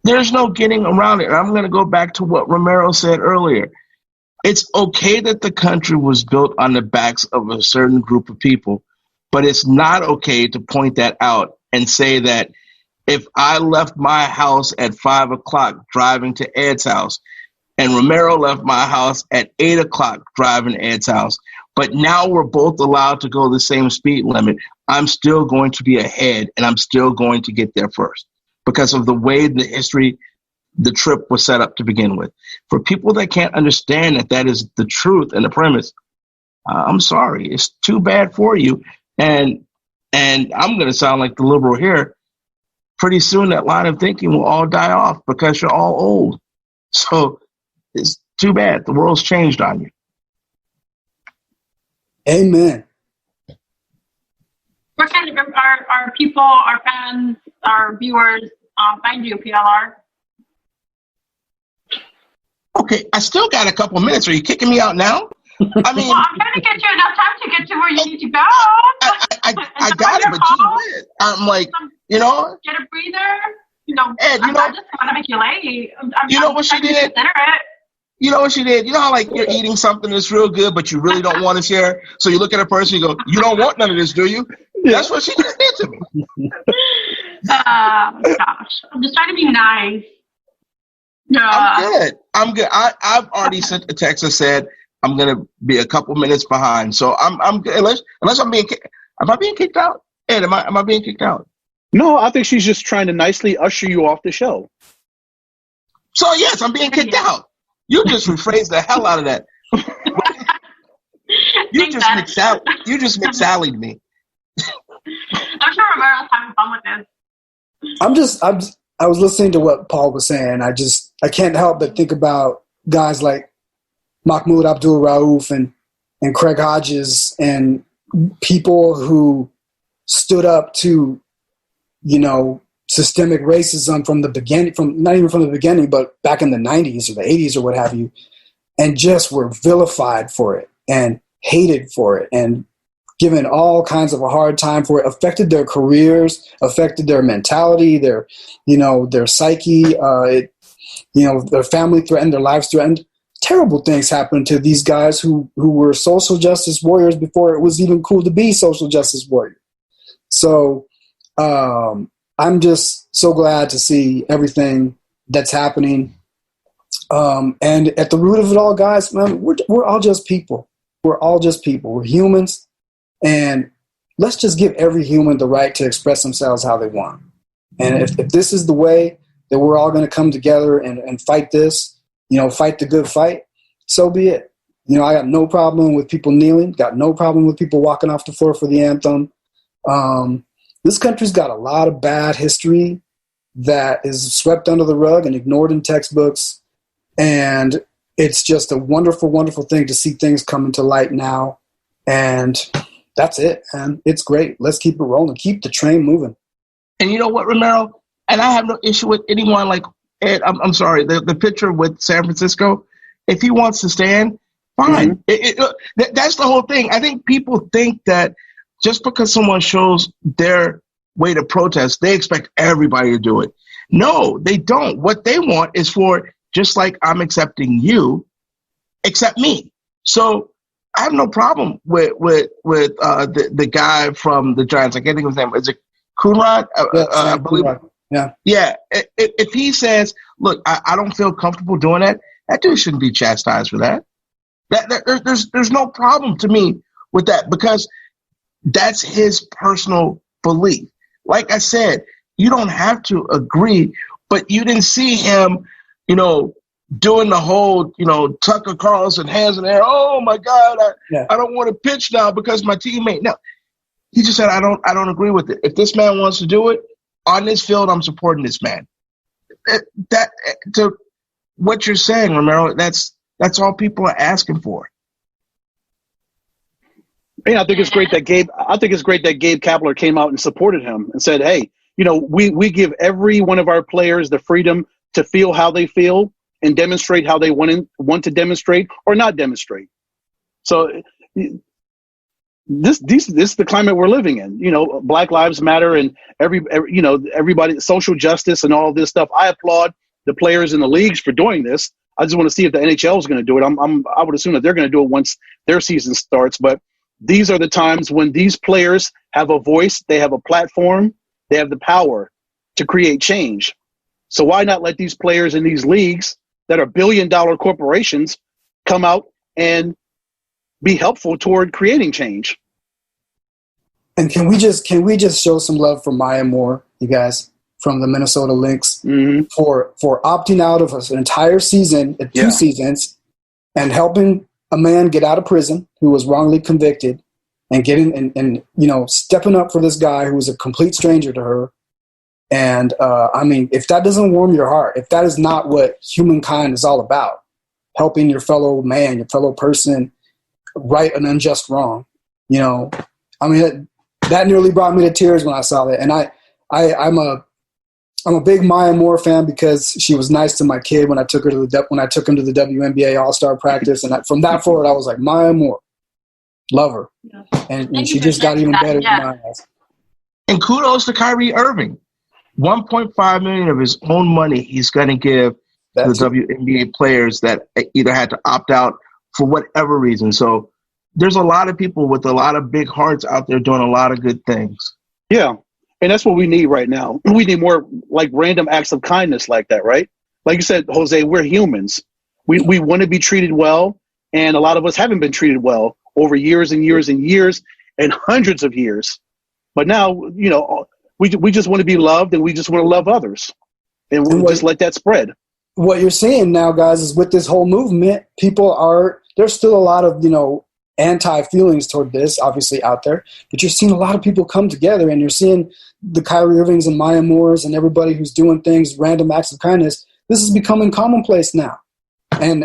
there's no getting around it. And I'm going to go back to what Romero said earlier. It's okay that the country was built on the backs of a certain group of people, but it's not okay to point that out and say that if I left my house at 5 o'clock driving to Ed's house, and Romero left my house at 8 o'clock driving to Ed's house, but now we're both allowed to go the same speed limit, I'm still going to be ahead, and I'm still going to get there first because of the way the trip was set up to begin with. For people that can't understand that is the truth and the premise, I'm sorry. It's too bad for you. And I'm going to sound like the liberal here. Pretty soon that line of thinking will all die off because you're all old. So it's too bad. The world's changed on you. Amen. Where can our people, our fans, our viewers find you, PLR? Okay, I still got a couple of minutes. Are you kicking me out now? I mean, well, I'm trying to get you enough time to get to where you need to go. I got it, but I'm like, get a breather. Ed, I just want to make you late. You know what she did? You know what she did? You know how like you're eating something that's real good, but you really don't want to share. So you look at a person, you go, "You don't want none of this, do you?" That's what she just did to me. Gosh, I'm just trying to be nice. No, I'm good. I've already sent a text that said I'm gonna be a couple minutes behind, so I'm good. Unless am I being kicked out? Ed, am I being kicked out? No, I think she's just trying to nicely usher you off the show. So yes, I'm being kicked out. You just rephrased the hell out of that. You just McSallied me. I'm sure Romero's having fun with this. I was listening to what Paul was saying. I can't help but think about guys like Mahmoud Abdul Rauf and Craig Hodges and people who stood up to, systemic racism from the beginning, not even from the beginning, but back in the 90s or the 80s or what have you, and just were vilified for it and hated for it and given all kinds of a hard time for it, affected their careers, affected their mentality, their psyche, their family threatened, their lives threatened. Terrible things happened to these guys who were social justice warriors before it was even cool to be social justice warrior. So I'm just so glad to see everything that's happening. And at the root of it all, guys, man, we're all just people. We're all just people. We're humans. And let's just give every human the right to express themselves how they want. And if this is the way that we're all going to come together and fight this, fight the good fight, so be it. I got no problem with people kneeling, got no problem with people walking off the floor for the anthem. This country's got a lot of bad history that is swept under the rug and ignored in textbooks. And it's just a wonderful, wonderful thing to see things coming to light now. And that's it, man. It's great. Let's keep it rolling. Keep the train moving. And you know what, Romero? And I have no issue with anyone like Ed. I'm sorry, the picture with San Francisco. If he wants to stand, fine. Mm-hmm. That's the whole thing. I think people think that just because someone shows their way to protest, they expect everybody to do it. No, they don't. What they want is for, just like I'm accepting you, accept me. So I have no problem with the guy from the Giants. I can't think of his name. Is it Coonrod? I believe. Yeah. If he says, look, I don't feel comfortable doing that, that dude shouldn't be chastised for that. There's no problem to me with that because that's his personal belief. Like I said, you don't have to agree, but you didn't see him, doing the whole, Tucker Carlson hands in the air. Oh my God, I don't want to pitch now because my teammate. No, he just said, I don't agree with it. If this man wants to do it on this field, I'm supporting this man. That to what you're saying, Romero, that's all people are asking for. Yeah, I think it's great that Gabe Kapler came out and supported him and said, "Hey, we give every one of our players the freedom to feel how they feel and demonstrate how they want to demonstrate or not demonstrate." So this is the climate we're living in. You know, Black Lives Matter and everybody, social justice and all this stuff. I applaud the players in the leagues for doing this. I just want to see if the NHL is going to do it. I would assume that they're going to do it once their season starts. But these are the times when these players have a voice, they have a platform, they have the power to create change. So why not let these players in these leagues that are billion-dollar corporations come out and be helpful toward creating change? And can we just show some love for Maya Moore, you guys, from the Minnesota Lynx, for opting out of an entire season, two seasons, and helping a man get out of prison who was wrongly convicted, and getting and stepping up for this guy who was a complete stranger to her. And I mean, if that doesn't warm your heart, if that is not what humankind is all about, helping your fellow man, your fellow person, right an unjust wrong, I mean, that nearly brought me to tears when I saw that. And I'm a big Maya Moore fan because she was nice to my kid when I took him to the WNBA All-Star practice, and from that forward, I was like, Maya Moore, love her, and she just got even better in my eyes. And kudos to Kyrie Irving. $1.5 million of his own money he's going to give the WNBA players that either had to opt out for whatever reason. So there's a lot of people with a lot of big hearts out there doing a lot of good things. Yeah, and that's what we need right now. We need more like random acts of kindness like that, right? Like you said, Jose, we're humans. We want to be treated well, and a lot of us haven't been treated well over years and years and years and hundreds of years. But now, we just want to be loved, and we just want to love others, and we'll just let that spread. What you're seeing now, guys, is with this whole movement, there's still a lot of, anti-feelings toward this, obviously, out there. But you're seeing a lot of people come together, and you're seeing the Kyrie Irvings and Maya Moores and everybody who's doing things, random acts of kindness. This is becoming commonplace now. And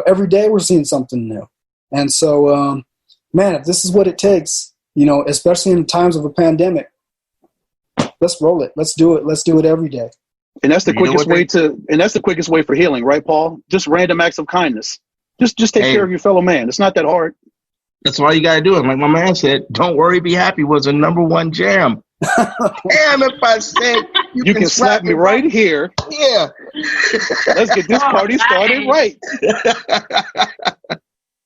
every day we're seeing something new. And so, man, if this is what it takes, especially in times of a pandemic, let's roll it. Let's do it. Let's do it every day. And that's the quickest way for healing, right, Paul? Just random acts of kindness. Just take care of your fellow man. It's not that hard. That's all you got to do. And like my man said, "Don't worry, be happy" was a #1 jam. Damn, if I said you can slap me right here. Yeah. Let's get this party started right.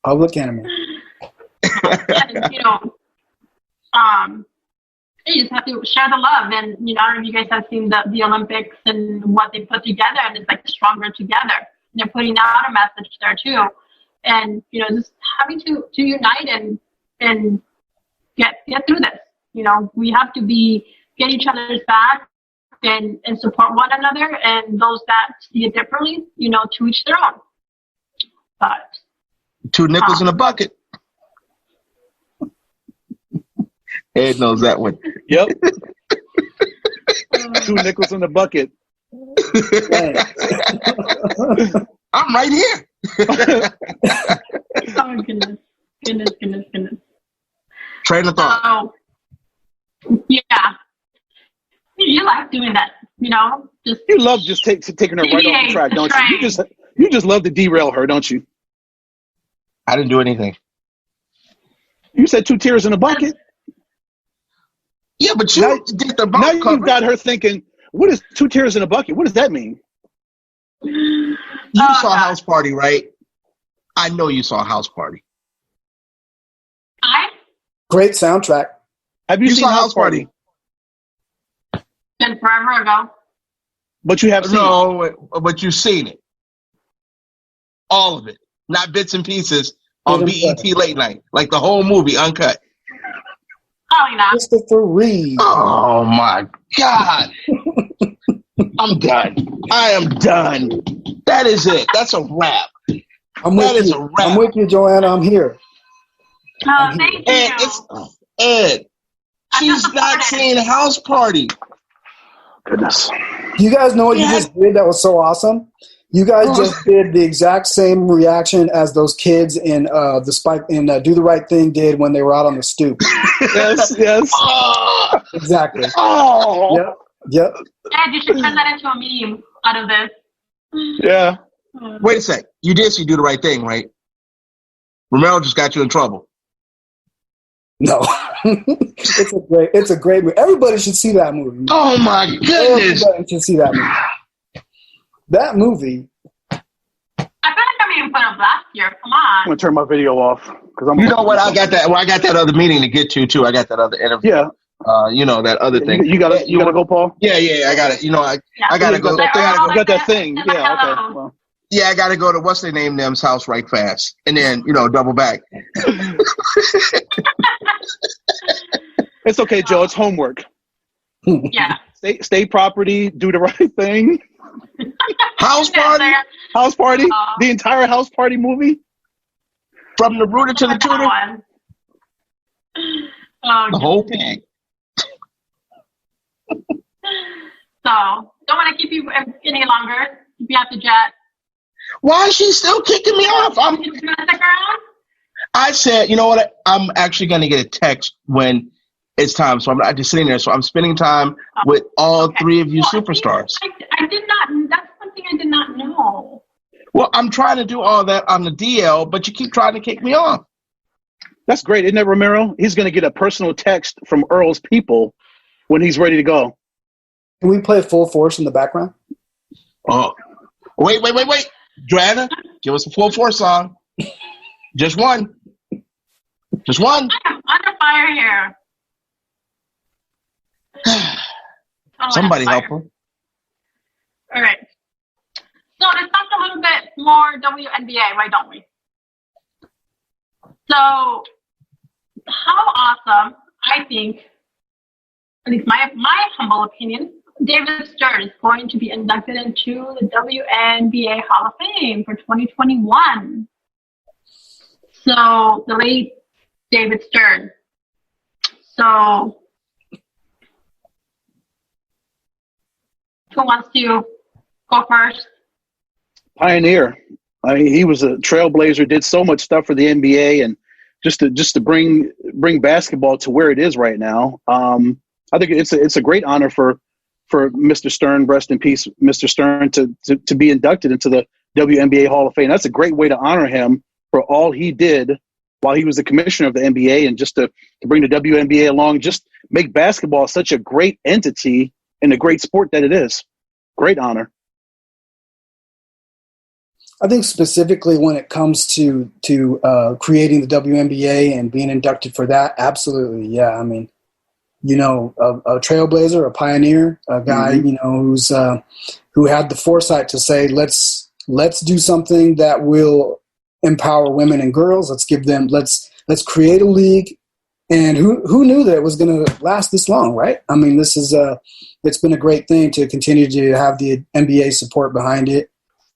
Public enemy. You just have to share the love. And, I don't know if you guys have seen the Olympics and what they put together, and it's like stronger together. They're putting out a message there too. And, just having to unite and get through this. We have to get each other's back and support one another, and those that see it differently, to each their own. But 2 nickels in a bucket. Ed knows that one. Yep. 2 nickels in the bucket. I'm right here. Oh, goodness. Train of thought. Yeah. You like doing that, Just you love just taking her right off the track, don't you? You just love to derail her, don't you? I didn't do anything. You said 2 tears in a bucket. Yeah, but you did the now you've got her thinking, what is 2 tears in a bucket? What does that mean? You saw House Party, right? I know you saw House Party. Great soundtrack. Have you seen House Party? Been forever ago. But you have seen it. But you've seen it. All of it. Not bits and pieces on BET Late Night. Like the whole movie, uncut. Probably not. Christopher Reeve. Oh, my God. I'm done. I am done. That is it. That's a wrap. I'm with you, Joanna. I'm here. Thank you. Ed, she's not seen House Party. Goodness. You guys know what you just did that was so awesome? You guys just did the exact same reaction as those kids in Do the Right Thing did when they were out on the stoop. Yes. Exactly. Oh. Yep. Ed, you should turn that into a meme out of this. Yeah. Wait a sec. You did see Do the Right Thing, right? Romero just got you in trouble. No. It's a great movie. Everybody should see that movie. Oh my goodness! Everybody should see that movie. That movie. I feel like I'm being put on blast here. Come on. I'm gonna turn my video off because I'm. You know what? I got that. Well, I got that other meeting to get to too. I got that other interview. Yeah. That other thing. You gotta go, Paul. Yeah. I got it. I gotta go. You got that thing. Yeah. Okay. Well. Yeah, I gotta go to what's their name them's house right fast, and then double back. It's okay, Joe. It's homework. Yeah. State property. Do the right thing. House party. House party. The entire house party movie. From the rooter to the tutor. The whole thing. So, don't want to keep you any longer. Keep you at the jet. Why is she still kicking me off? You gonna stick around? I said, you know what? I'm actually going to get a text when it's time. So I'm not just sitting there. So I'm spending time with all three of you superstars. I did not. That's something I did not know. Well, I'm trying to do all that on the DL, but you keep trying to kick me off. That's great, isn't it, Romero? He's going to get a personal text from Earl's people when he's ready to go. Can we play Full Force in the background? Oh, wait. Joanna, give us a Full Force song. Just one. I am under fire here. Somebody help her. All right. So let's talk a little bit more WNBA, why don't we? So how awesome, I think, at least my humble opinion, David Stern is going to be inducted into the WNBA Hall of Fame for 2021. So the late David Stern. So who wants to go first? Pioneer. I mean, he was a trailblazer, did so much stuff for the NBA, and just to bring basketball to where it is right now. I think it's a great honor for Mr. Stern, rest in peace, Mr. Stern, to be inducted into the WNBA Hall of Fame. That's a great way to honor him for all he did while he was the commissioner of the NBA, and just to bring the WNBA along, just make basketball such a great entity and a great sport that it is. Great honor. I think specifically when it comes to creating the WNBA and being inducted for that, absolutely, yeah. I mean, a trailblazer, a pioneer, a guy, who had the foresight to say, let's do something that will empower women and girls. Let's create a league. And who knew that it was going to last this long, right? I mean, it's been a great thing to continue to have the NBA support behind it.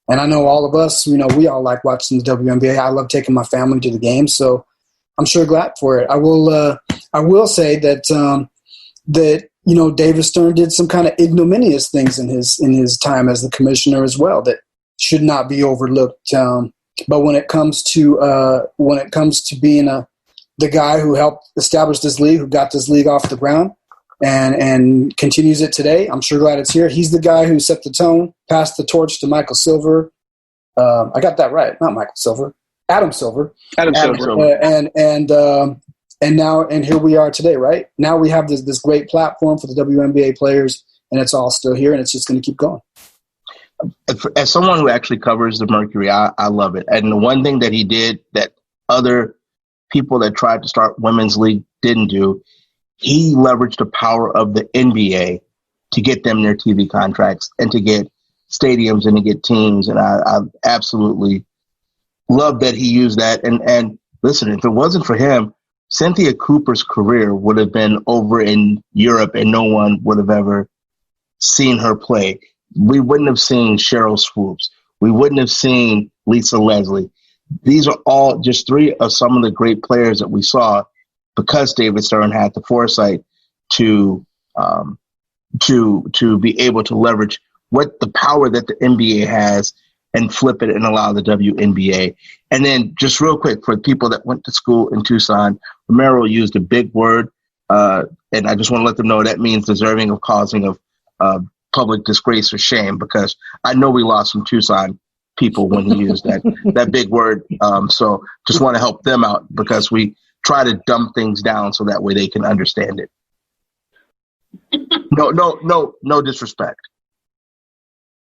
And I know all of us, we all like watching the WNBA. I love taking my family to the game, so I'm sure glad for it. I will say that David Stern did some kind of ignominious things in his time as the commissioner as well that should not be overlooked. But when it comes to being the guy who helped establish this league, who got this league off the ground, and continues it today, I'm sure glad it's here. He's the guy who set the tone, passed the torch to Michael Silver. I got that right, not Michael Silver, Adam Silver. Adam Silver. And here we are today, right? Now we have this great platform for the WNBA players, and it's all still here, and it's just going to keep going. As someone who actually covers the Mercury, I love it. And the one thing that he did that other people that tried to start women's league didn't do, he leveraged the power of the NBA to get them their TV contracts and to get stadiums and to get teams. And I absolutely love that he used that. And listen, if it wasn't for him, Cynthia Cooper's career would have been over in Europe and no one would have ever seen her play. We wouldn't have seen Cheryl Swoops. We wouldn't have seen Lisa Leslie. These are all just three of some of the great players that we saw because David Stern had the foresight to be able to leverage what the power that the NBA has and flip it and allow the WNBA. And then just real quick, for people that went to school in Tucson, Romero used a big word, and I just want to let them know that means deserving of causing of public disgrace or shame, because I know we lost some Tucson people when he used that big word. So just want to help them out because we try to dumb things down so that way they can understand it. No disrespect.